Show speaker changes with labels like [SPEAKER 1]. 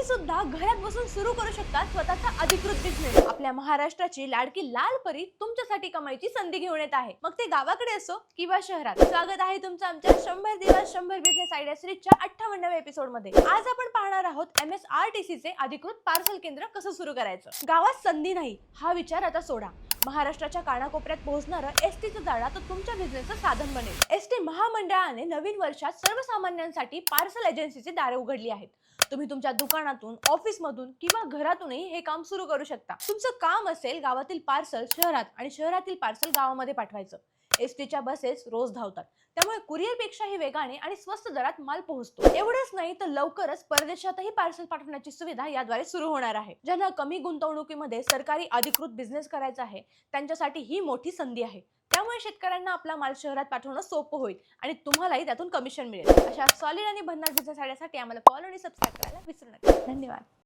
[SPEAKER 1] सुद्धा घरात बसून सुरू करू शकता स्वतःचा अधिकृत बिझनेस। आपल्या महाराष्ट्राची लाडकी लाल परी तुमच्यासाठी कमाईची संधी घेऊन येत आहे, मग ते गावाकडे असो किंवा शहरात। स्वागत आहे तुमचं आमच्या 100 दिवस 100 बिझनेस आयडिया सीरीजच्या 58व्या एपिसोड मध्ये। आज आपण पाहणार आहोत MSRTC चे अधिकृत पार्सल केंद्र कसं सुरू करायचं। गावात संधी नाही हा विचार आता सोडा। महाराष्ट्राच्या कानाकोपऱ्यात पोहोचणारं एसटीचं जाळं तर तुमच्या बिझनेसचं साधन बनेल। एसटी महामंडळाने नवीन वर्षात सर्वसामान्यांसाठी पार्सल एजन्सीची दारे उघडली आहेत। तुम्ही तुमच्या दुकानातून, ऑफिसमधून किंवा घरातूनही हे काम सुरू करू शकता। तुमचं काम असेल गावातील पार्सल शहरात आणि शहरातील पार्सल गावामध्ये पाठवायचं। एसटीच्या बसेस रोज धावतात, त्यामुळे कुरिअर पेक्षाही वेगाने आणि स्वस्त दरात माल पोहोचतो। एवढंच नाही तर लवकरच परदेशातही पार्सल पाठवण्याची सुविधा याद्वारे सुरू होणार आहे। ज्यांना कमी गुंतवणुकीमध्ये सरकारी अधिकृत बिझनेस करायचा आहे त्यांच्यासाठी ही मोठी संधी आहे। त्यामुळे शेतकऱ्यांना आपला माल शहरात पाठवणं सोपं होईल आणि तुम्हालाही त्यातून कमिशन मिळेल। अशा सॉलिड आणि भन्नाट बिझनेस आयडियासाठी आम्हाला फॉलो आणि सबस्क्राइब करायला विसरू नका। धन्यवाद।